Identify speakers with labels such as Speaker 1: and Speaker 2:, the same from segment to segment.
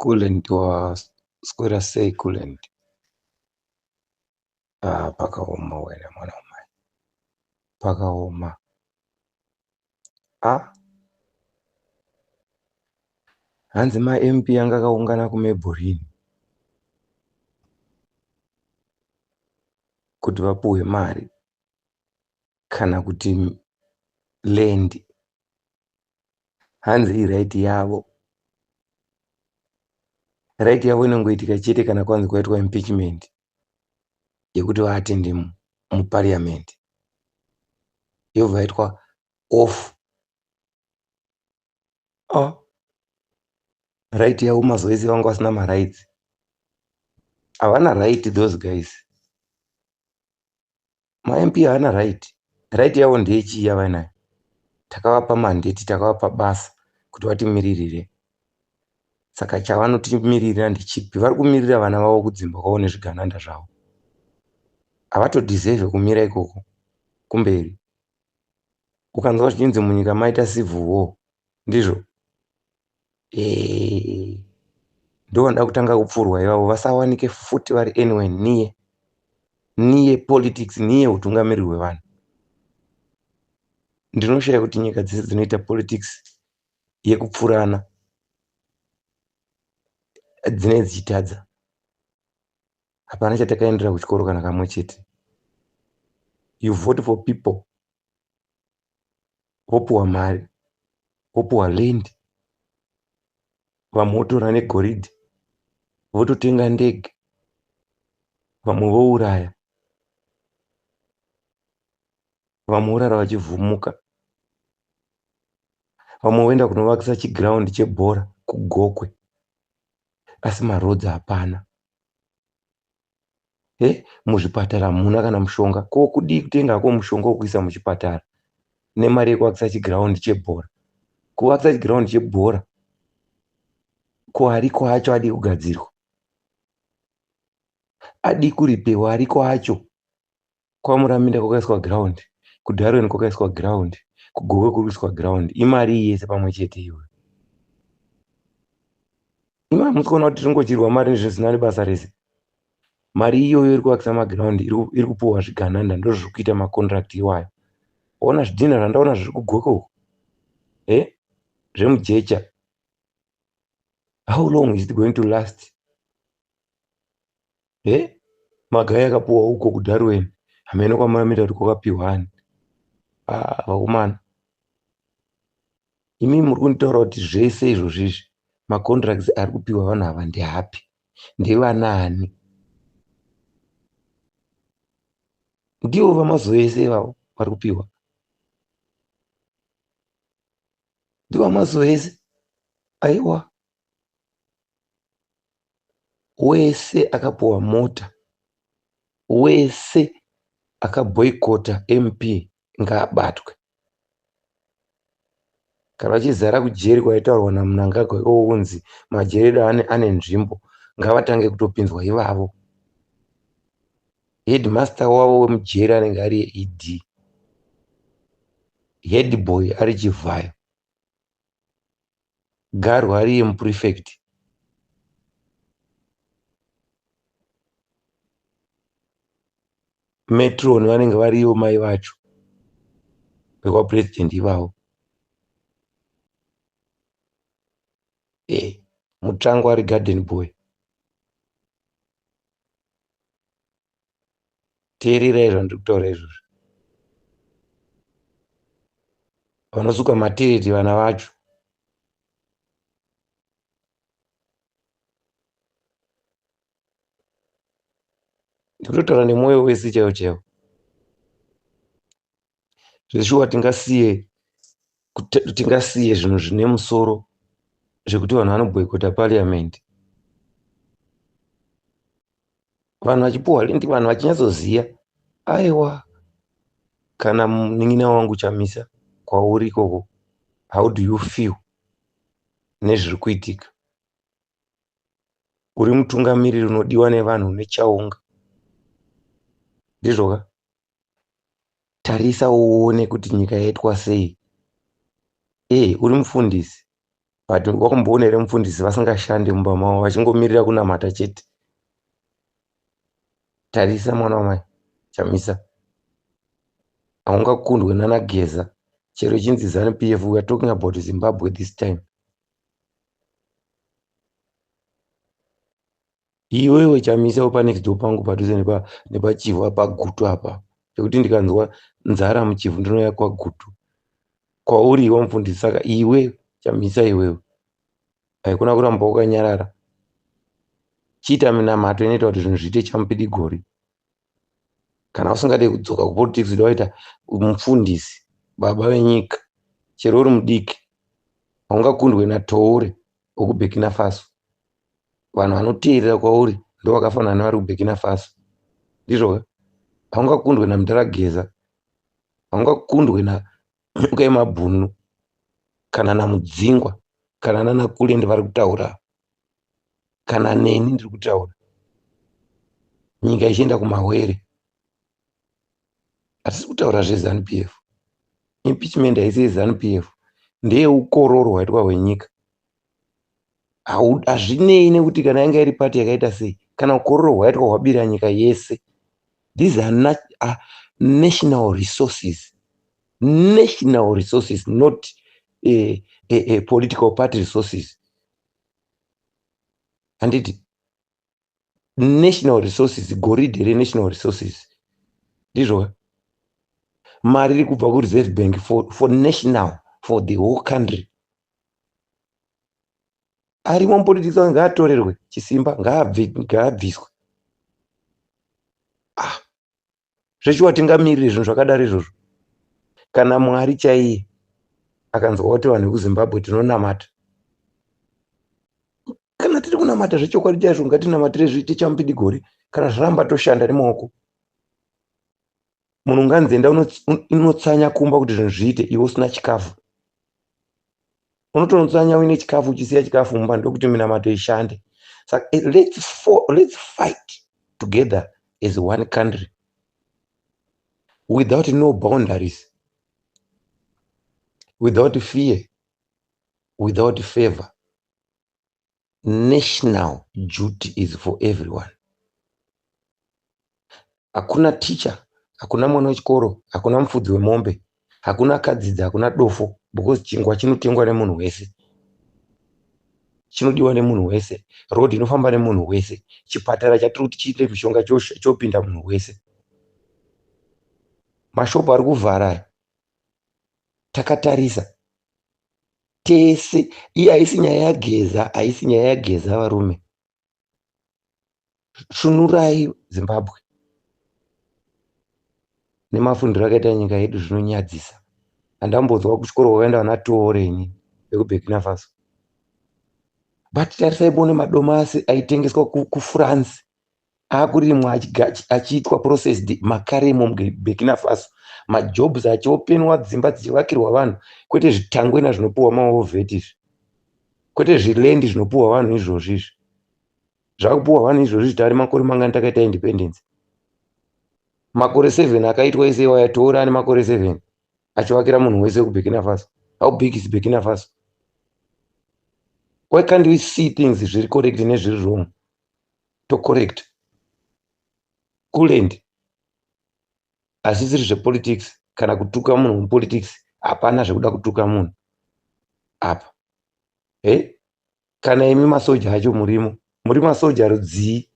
Speaker 1: coolant waswera sei coolant? Pakaoma wena mwana wamai, pakaoma. Hanzi ma-MP anga akaungana kuMebhurini kuti vapuhwe mari kana kuti land. Hanzi iraiti yavo. Raiti yavo inongoitika chete kana kwanzi kwaitwa impeachment yekuti vaatende muparliament, yobva yaitwa off. Raiti yavo mazoezi vanga vasina marights. Havana right those guys. Ma-MP havana right. Right yavo ndeyechiya vanayo. Takavapa mandate, takavapa basa kuti vatimiririre. Saka chavanotimirira ndechipi? Vari kumirira vana vavo kudzimba kwavo nezvigananda zvavo. Havatodhiserve kumira ikoko kumberi. Ukanzwa zvichinzi munyika maita civil war, ndizvo? Ndovanoda kutanga kupfurwa ivavo, vasawanike futi vari anywhere niye politics, niye utungamiri hwevanhu. Ndinoshaya kuti nyika dzese dzinoita politics yekupfurana dzinenge dzichitadza. Hapana chatakaendera kuchikoro kana kamwe chete. You vote for people, vopuhwa mari, vopuhwa land, vamwe votora negoridhe, vototenga ndege, vamwe vouraya, vamwe vorara vachivhumuka, vamwe voenda kunovakisa chiground chebhora kuGokwe, asi marodzi hapana. Muzvipatara hamuna kana mushonga. Ko kudii kutenga hako mushonga wekuisa muchipatara nemari yekuvakisa chiground chebhora? Kuvakisa chiground chebhora ko ariko acho adi kugadzirwa, adi kuripewa, ariko acho. KwaMuraminda kwakaiswa ground, kuDarwen kwakaiswa ground, kuGokwe kurikuiswa ground. Imari yese pamwe chete iyoyo. Imari musikuona kuti tiringochirwa mari nezvisina nebasa rese. Mari iyoyo iri kuvakisa magiraundi iri kupuhwa zvigananda, ndozviri kuita makondirakt iwayo. Ona zvidhina zvandaona zviri kuGokwe uko, zvemujecha. How long is it going to last? Magai akapuhwa uko kuDarwen, hamene kwaMuraminda kuti kwakapiwa ani. Vakomana, imi muri kunditaura kuti zvese izvozvizvi makondirakts ari kupiwa vanhu ava ndeapi? Ndevanaani? Ndivo vamazoese ivavo vari kupiwa? Ndivo vamazoese? Aiwa. Wese akapuhwa mota, wese akaboyikota MP ngaabatwe. Kana vachizara kujeri kwaitaurwa naMnangagwa unzi majerero ane nzvimbo, ngavatange kutopinzwa ivavo. Headmaster wavo wemujeri anenge ari ED, headboy ari Chivhayo, garwa ari muprefect. Metron vanenge variyo mai vacho vekwapresident ivavo. Mutango ari garden boy. Teererai zvandiri kutaura izvozvi. Vanosuka matereti vana vacho. Ndikutotaura nemwoyo wese chaiwo chaiwo. Zveshuwa tingasiye zvinhu zvine musoro zvekuti vanhu vanoboyikota parliament. Vanhu vachipuhwa lindi, vanhu vachinyatsoziya. Aiwa, kana munin'ina wangu Chamisa kwauri ikoko, how do you feel nezviri kuitika? Uri mutungamiriri unodiwa nevanhu, une chaunga, ndizvoka? Tarisa uone kuti nyika yaitwa sei. Uri mufundisi, but wakumboona here mufundisi vasingashandi mumba mavo vachingomirira kunamata chete. Tarisa mwana wamai Chamisa, haungakundwe naNageza chero chinzi ZANU-PF. We are talking about Zimbabwe this time. Iwewe Chamisa upa next door pangu padhuze nepachivu apa Gutu apa, pekuti ndikanzwa nzara muchivu ndinouya kwaGutu. Kwauri iwe mufundisi, saka iwe Chamisa iwewe haikuna kuramba wakanyarara. Chiita minamato inoita kuti zvinhu zviite chamupidigori. Kana usingade kudzoka kupolitics udaita mufundisi, baba venyika, chero uri mudiki, haungakundwe naToure wekuBurkina Faso. Vanhu vanoteerera kwauri ndo vakafanana nevari kuBurkina Faso, ndizvo. Haungakundwe naMndarageza, haungakundwe naMukaimabhunu kana naMudzingwa kana naNaKulende vari kutaura, kana neni ndiri kutaura. Nyika ichienda kumawere. Hatisi kutaura zveZANU-PF. Impeachment haisi yeZANU-PF, ndeyeukororo hwaitwa hwenyika. Hazvinei nekuti kana yanga iri pati yakaita sei, kana ukororo hwaitwa hwabira nyika yese. These are national resources. National resources, not political party resources. Handiti national resources, goridhe renational resources, ndizvo. Mari iri kubva kureserve bank for national, for the whole country. Arimo mupolitics ngaatorerwe chisimba, ngaabviswe. Zvechiwa tingamirire zvinhu zvakadaro izvozvo? Kana Mwari chaiye akanzwa kuti vanhu vekuZimbabwe tinonamata, kana tiri kunamata zvechokwadi chaizvo, ngatinamatire zviite chamupidigori. Kana zvaramba toshanda nemaoko, munhu nganzenda unotsanya kumba kuti zvinhu zviite, iwe usina chikafu. Unotonotsanya uine chikafu uchisiya chikafu mumba, ndokuti minamato ishande. Saka let's fight together as one country without no boundaries, without fear, without favor. National duty is for everyone. Hakuna teacher, hakuna mwana wechikoro, hakuna mufudzi wemombe, hakuna kadzidzi, hakuna dofo, because chingwa chinotengwa nemunhu wese, chinodiwa nemunhu wese, road inofamba nemunhu wese, chipatara chatiri kuti chiite mishonga chopinda munhu wese. Mashopu ari kuvhara takatarisa tese. Iyi haisi nyaya yaGeza, haisi nyaya yaGeza varume. Shunurai Zimbabwe. Nemafundiro akaita nyika yedu zvinonyadzisa. Handambonzwa kuchikoro kwakaenda vanaToure ini vekuBurkina Faso. But tarisai muone madomasi aitengeswa kuFrance, akurimwa achiitwa processed makaremo muBurkina Faso. Majobs achiopenwa, dzimba dzichivakirwa vanhu, kwete zvitangwena zvinopuwa maovheti izvi, kwete zvilendi zvinopuwa vanhu izvozvi izvi. Zvakupuwa vanhu izvozvi tari makore mangani takaita independence. Makore 7 akaitwa ese wayatoura ane makore 7 achivakira munhu wese kuBurkina Faso. How big is Burkina Faso? Why can't we see things zviri correct nezviri wrong to correct? Kulend hazvisiri zvepolitics, kana kutuka munhu mupolitics. Hapana zvekuda kutuka munhu apa. Kana imi masoja acho muri masoja rudzii?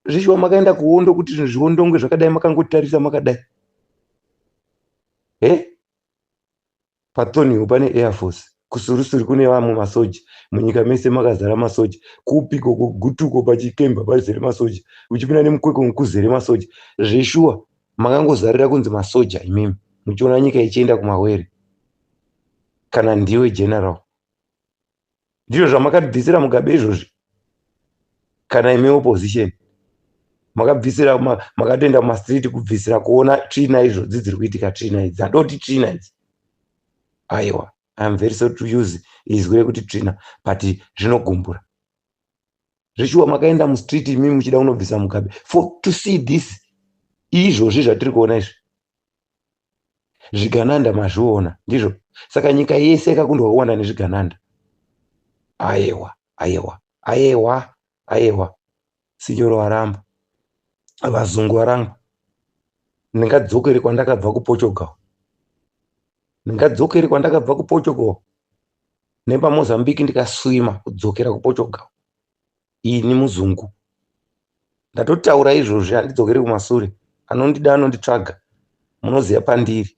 Speaker 1: Zvishuwa makaenda kuhondo kuti zvinhu zviondongwe zvakadai, makangotarisa makadai. Patoniwo pane Air Force, kusurusuri kune vamwe masoja, munyika mese makazara masoja. Kupiko kugutuko pachikemba pazere masoja, uchipinda nemukweko kuzere masoja. Zveshuwa makangozarira kunzi masoja imimi, muchiona nyika ichienda kumawere. Kana ndiwe general, ndizvo zvamakabvisira Mugabe izvozvi? Kana imi opposition makabvisira, makatoenda kumastreet kubvisira kuona trina izvodzi dziri kuitika, trina idzi handoti trina idzi. Aiwa, I am very sorry to use izwi rekuti trina, but zvinogumbura. Zvishuwa makaenda mustreet imi muchida kunobvisa Mugabe for to see this. Izvozvi zvatiri kuona izvi, zvigananda mazviona, ndizvo. Saka nyika yese ikakundwa kuwanda nezvigananda. Aiwa, sinyoro waramba, vazungu waramba. Ndingadzokere kwandakabva kuPortugal, nepaMozambique ndikaswima kudzokera kuPortugal. Ini muzungu ndatotaura izvozvi, handidzokeri kumashure. Anondida anonditsvaga, munoziva pandiri.